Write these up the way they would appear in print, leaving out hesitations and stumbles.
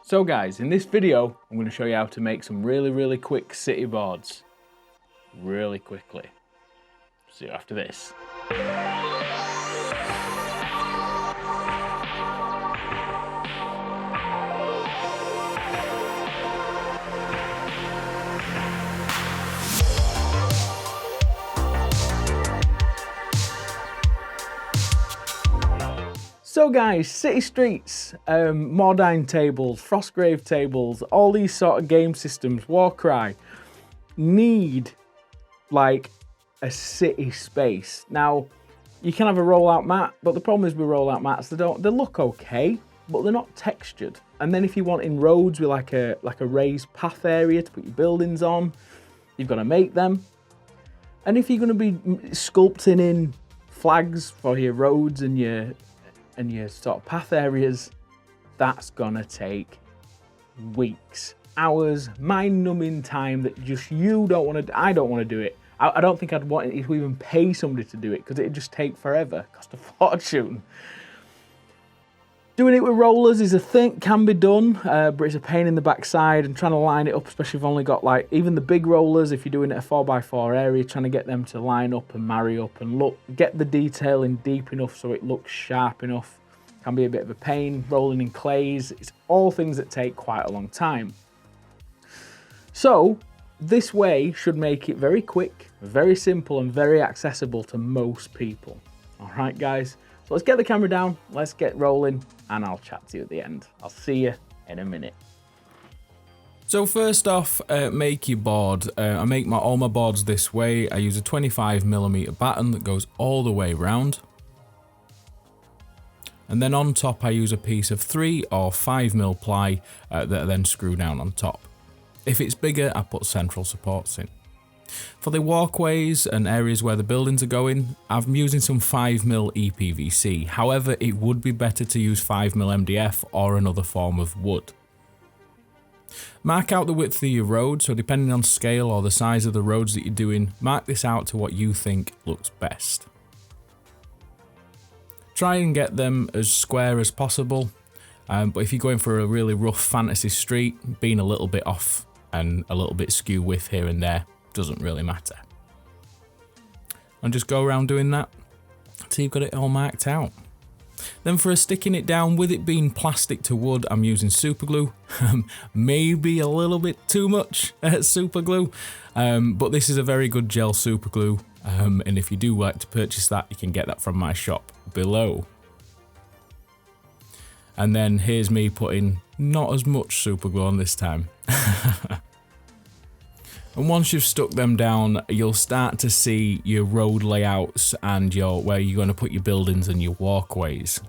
So guys, in this video, I'm going to show you how to make some really quick city boards. Really quickly. See you after this. So guys, city streets, Mordheim tables, Frostgrave tables, all these sort of game systems, Warcry, need like a city space. Now, you can have a rollout mat, but the problem is with rollout mats, they look okay, but they're not textured. And then if you want in roads with like a raised path area to put your buildings on, you've got to make them. And if you're going to be sculpting in flags for your roads and your sort of path areas, that's gonna take weeks, hours, mind-numbing time that just you don't want to. I don't want to do it. I don't think I'd want to even pay somebody to do it because it'd just take forever, cost a fortune. Doing it with rollers is a thing, can be done, but it's a pain in the backside, and trying to line it up, especially if you've only got like, even the big rollers, if you're doing it a 4x4 area, trying to get them to line up and marry up and get the detailing deep enough so it looks sharp enough, can be a bit of a pain. Rolling in clays, it's all things that take quite a long time. So this way should make it very quick, very simple and very accessible to most people. All right guys, so let's get the camera down, let's get rolling, and I'll chat to you at the end. I'll see you in a minute. So first off, make your board. I make all my boards this way. I use a 25mm batten that goes all the way round. And then on top I use a piece of 3 or 5mm ply that I then screw down on top. If it's bigger, I put central supports in. For the walkways and areas where the buildings are going, I'm using some 5mm EPVC. However, it would be better to use 5mm MDF or another form of wood. Mark out the width of your road, so depending on scale or the size of the roads that you're doing, mark this out to what you think looks best. Try and get them as square as possible, but if you're going for a really rough fantasy street, being a little bit off and a little bit skew width here and there doesn't really matter. And just go around doing that until you've got it all marked out. Then for sticking it down, with it being plastic to wood, I'm using super glue. Maybe a little bit too much super glue, but this is a very good gel super glue, and if you do like to purchase that, you can get that from my shop below. And then here's me putting not as much super glue on this time. And once you've stuck them down, you'll start to see your road layouts and where you're going to put your buildings and your walkways.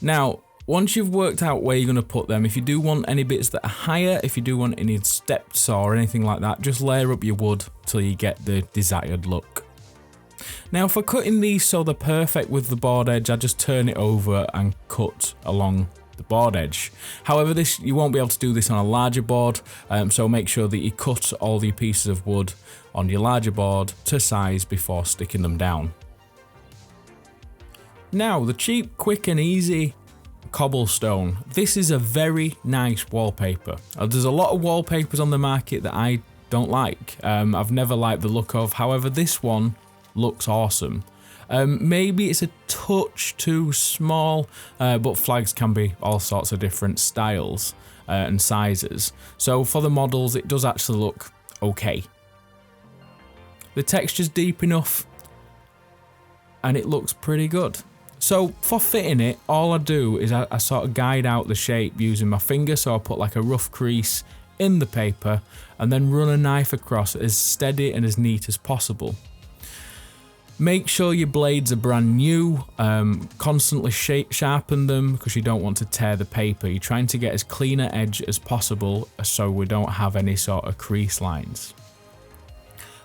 Now, once you've worked out where you're going to put them, if you do want any bits that are higher, if you do want any steps or anything like that, just layer up your wood till you get the desired look. Now, for cutting these so they're perfect with the board edge, I just turn it over and cut along the board edge. However, you won't be able to do this on a larger board, so make sure that you cut all the pieces of wood on your larger board to size before sticking them down. Now, the cheap, quick and easy cobblestone. This is a very nice wallpaper. There's a lot of wallpapers on the market that I don't like. I've never liked the look of. However, this one looks awesome. Maybe it's a touch too small, but flags can be all sorts of different styles and sizes. So for the models, it does actually look okay. The texture's deep enough and it looks pretty good. So for fitting it, all I do is I sort of guide out the shape using my finger. So I put like a rough crease in the paper and then run a knife across as steady and as neat as possible. Make sure your blades are brand new, constantly sharpen them because you don't want to tear the paper. You're trying to get as clean an edge as possible so we don't have any sort of crease lines.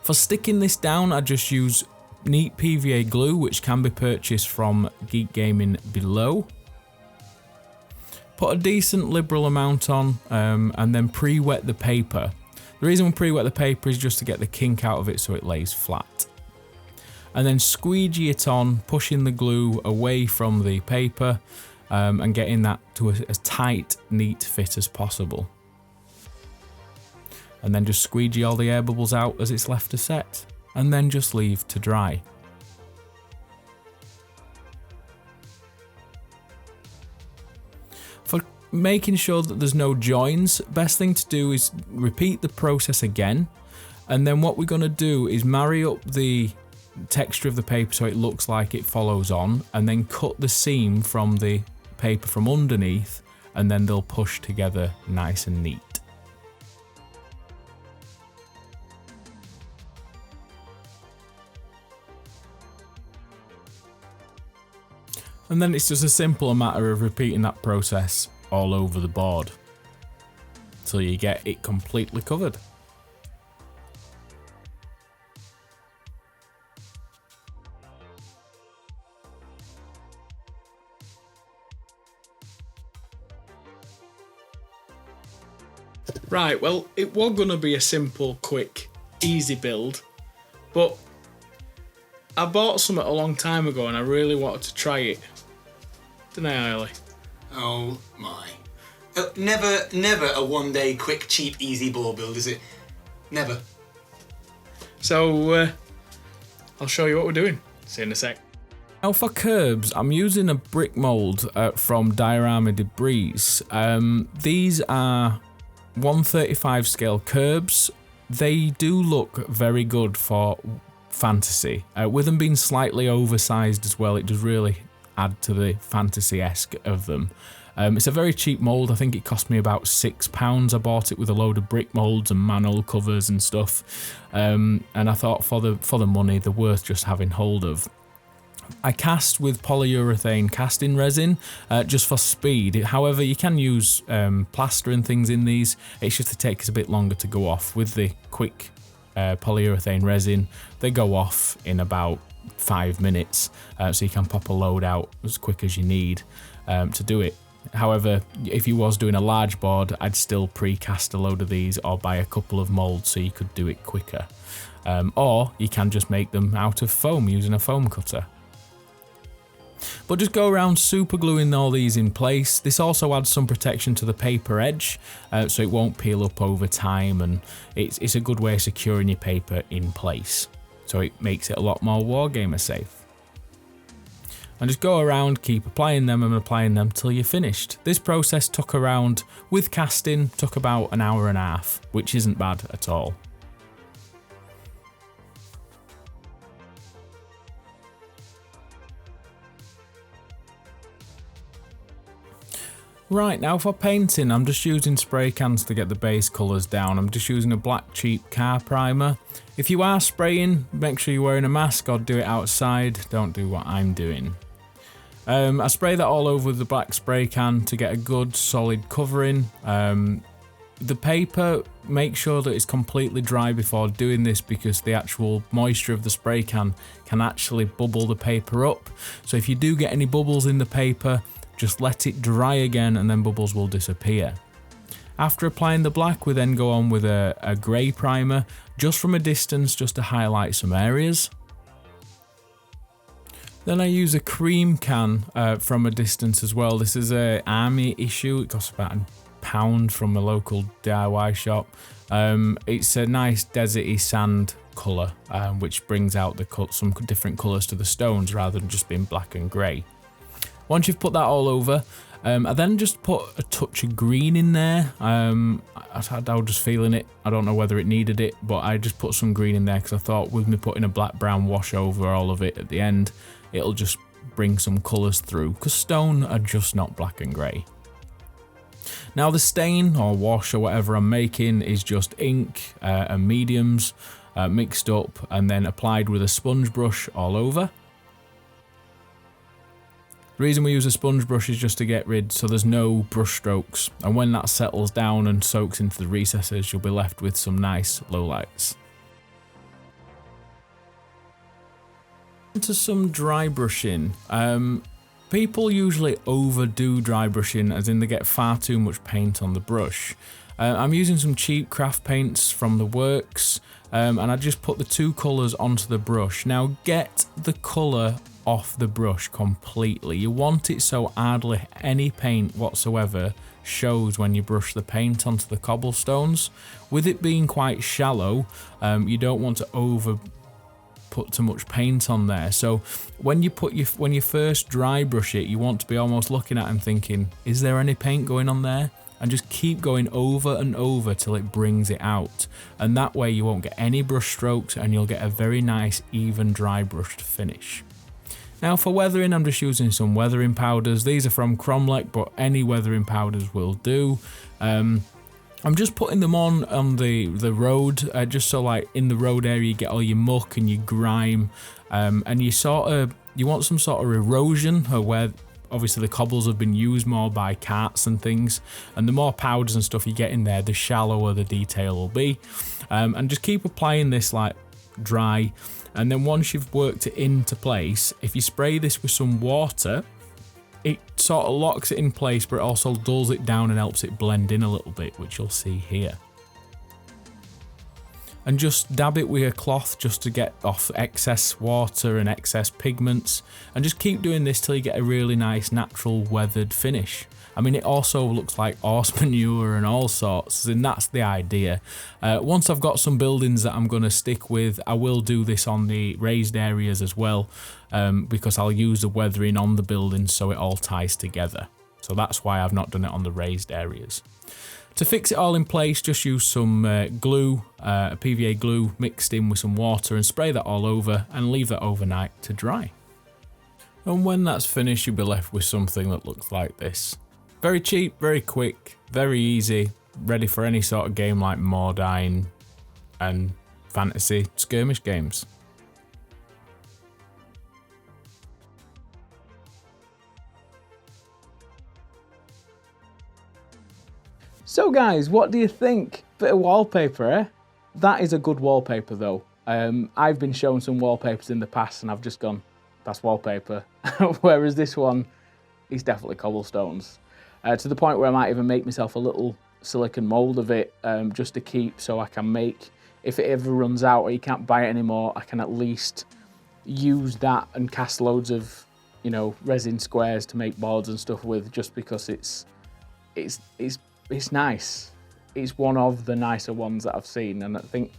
For sticking this down, I just use neat PVA glue, which can be purchased from Geek Gaming below. Put a decent liberal amount on and then pre-wet the paper. The reason we pre-wet the paper is just to get the kink out of it so it lays flat. And then squeegee it on, pushing the glue away from the paper and getting that to a tight, neat fit as possible. And then just squeegee all the air bubbles out as it's left to set, and then just leave to dry. For making sure that there's no joins, best thing to do is repeat the process again, and then what we're going to do is marry up the texture of the paper so it looks like it follows on, and then cut the seam from the paper from underneath, and then they'll push together nice and neat. And then it's just a simple matter of repeating that process all over the board till you get it completely covered. Right, well, it was going to be a simple, quick, easy build, but I bought some a long time ago and I really wanted to try it. Didn't I, Ollie? Oh my. Never a one-day, quick, cheap, easy board build, is it? Never. So, I'll show you what we're doing. See you in a sec. Now for curbs, I'm using a brick mould from Diorama Debris. These are 1/35 scale curbs. They do look very good for fantasy. With them being slightly oversized as well, it does really add to the fantasy-esque of them. It's a very cheap mould. I think it cost me about £6. I bought it with a load of brick moulds and manhole covers and stuff. And I thought for the money, they're worth just having hold of. I cast with polyurethane casting resin just for speed. However, you can use plaster and things in these. It's just it takes a bit longer to go off. With the quick polyurethane resin, they go off in about 5 minutes, so you can pop a load out as quick as you need to do it. However, if you was doing a large board, I'd still pre-cast a load of these or buy a couple of moulds so you could do it quicker. Or you can just make them out of foam using a foam cutter. But just go around super gluing all these in place. This also adds some protection to the paper edge, so it won't peel up over time, and it's a good way of securing your paper in place. So it makes it a lot more wargamer safe. And just go around, keep applying them till you're finished. This process took around, with casting, took about an hour and a half, which isn't bad at all. Right, now for painting, I'm just using spray cans to get the base colours down. I'm just using a black cheap car primer. If you are spraying, make sure you're wearing a mask or do it outside. Don't do what I'm doing. I spray that all over the black spray can to get a good solid covering. The paper, make sure that it's completely dry before doing this, because the actual moisture of the spray can actually bubble the paper up. So if you do get any bubbles in the paper, just let it dry again and then bubbles will disappear. After applying the black, we then go on with a grey primer, just from a distance, just to highlight some areas. Then I use a cream can from a distance as well. This is an army issue. It costs about £1 from a local DIY shop. It's a nice deserty sand colour, which brings out some different colours to the stones rather than just being black and grey. Once you've put that all over, I then just put a touch of green in there. I was just feeling it. I don't know whether it needed it, but I just put some green in there because I thought with me putting a black-brown wash over all of it at the end, it'll just bring some colours through, because stone are just not black and grey. Now the stain or wash or whatever I'm making is just ink and mediums mixed up and then applied with a sponge brush all over. The reason we use a sponge brush is just to get rid so there's no brush strokes, and when that settles down and soaks into the recesses, you'll be left with some nice lowlights. Into some dry brushing. People usually overdo dry brushing, as in they get far too much paint on the brush. I'm using some cheap craft paints from the works, and I just put the two colours onto the brush. Now get the colour off the brush completely. You want it so hardly any paint whatsoever shows when you brush the paint onto the cobblestones. With it being quite shallow, you don't want to put too much paint on there. So when you first dry brush it, you want to be almost looking at it and thinking, is there any paint going on there? And just keep going over and over till it brings it out. And that way you won't get any brush strokes and you'll get a very nice even dry brushed finish. Now for weathering, I'm just using some weathering powders. These are from Cromlech, but any weathering powders will do. I'm just putting them on the road, just so like in the road area you get all your muck and your grime, and you want some sort of erosion, where obviously the cobbles have been used more by carts and things, and the more powders and stuff you get in there, the shallower the detail will be. And just keep applying this like dry, and then once you've worked it into place, if you spray this with some water, it sort of locks it in place, but it also dulls it down and helps it blend in a little bit, which you'll see here. And just dab it with a cloth just to get off excess water and excess pigments, and just keep doing this till you get a really nice natural weathered finish. I mean, it also looks like horse manure and all sorts, and that's the idea. Once I've got some buildings that I'm going to stick with, I will do this on the raised areas as well, because I'll use the weathering on the buildings so it all ties together. So that's why I've not done it on the raised areas. To fix it all in place, just use some glue, PVA glue mixed in with some water, and spray that all over and leave that overnight to dry. And when that's finished, you'll be left with something that looks like this. Very cheap, very quick, very easy, ready for any sort of game like Mordheim and fantasy skirmish games. So guys, what do you think? Bit of wallpaper, eh? That is a good wallpaper though. I've been shown some wallpapers in the past and I've just gone, that's wallpaper. Whereas this one is definitely cobblestones. To the point where I might even make myself a little silicone mould of it, just to keep, so I can make, if it ever runs out or you can't buy it anymore, I can at least use that and cast loads of, you know, resin squares to make boards and stuff with, just because it's nice. It's one of the nicer ones that I've seen, and I think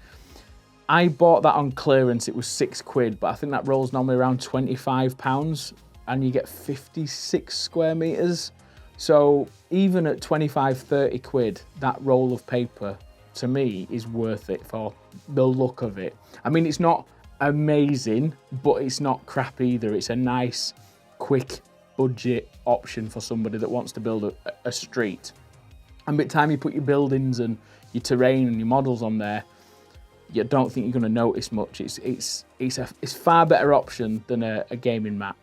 I bought that on clearance. It was £6, but I think that rolls normally around £25, and you get 56 square meters. So even at 25-30 quid, that roll of paper to me is worth it for the look of it. I mean, it's not amazing, but it's not crap either. It's a nice, quick budget option for somebody that wants to build a street. And by the time you put your buildings and your terrain and your models on there, you don't think you're going to notice much. It's far better option than a gaming mat.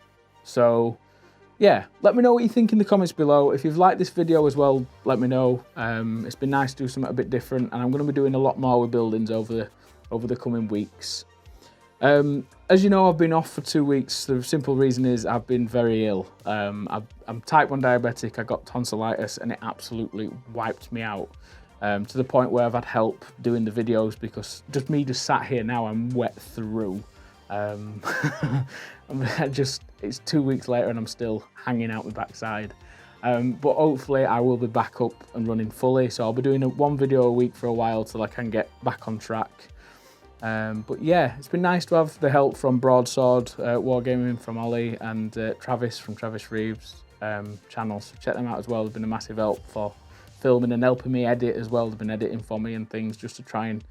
So yeah, let me know what you think in the comments below. If you've liked this video as well, let me know. It's been nice to do something a bit different, and I'm going to be doing a lot more with buildings over the coming weeks. As you know, I've been off for 2 weeks. The simple reason is I've been very ill. I'm type 1 diabetic, I got tonsillitis, and it absolutely wiped me out. To the point where I've had help doing the videos, because just sat here now, I'm wet through. It's 2 weeks later and I'm still hanging out my backside. But hopefully I will be back up and running fully. So I'll be doing one video a week for a while till I can get back on track. But yeah, it's been nice to have the help from Broadsword, Wargaming from Ollie, and Travis from Travis Reeves channel. So check them out as well. They've been a massive help for filming and helping me edit as well. They've been editing for me and things just to try and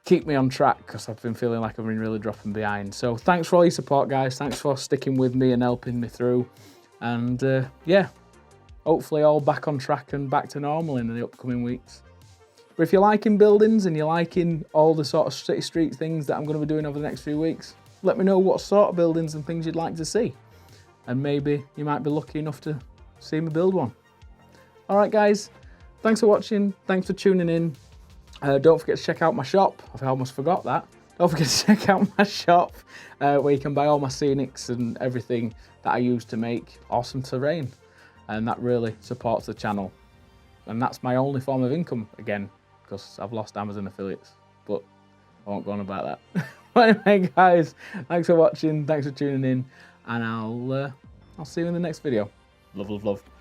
keep me on track, because I've been feeling like I've been really dropping behind. So thanks for all your support, guys. Thanks for sticking with me and helping me through. And yeah, hopefully all back on track and back to normal in the upcoming weeks. But if you're liking buildings and you're liking all the sort of city street things that I'm going to be doing over the next few weeks, let me know what sort of buildings and things you'd like to see. And maybe you might be lucky enough to see me build one. All right, guys, thanks for watching. Thanks for tuning in. Don't forget to check out my shop. I almost forgot that. Don't forget to check out my shop, where you can buy all my scenics and everything that I use to make awesome terrain. And that really supports the channel. And that's my only form of income, again, because I've lost Amazon affiliates. But I won't go on about that. anyway, guys, thanks for watching, thanks for tuning in, and I'll see you in the next video. Love, love, love.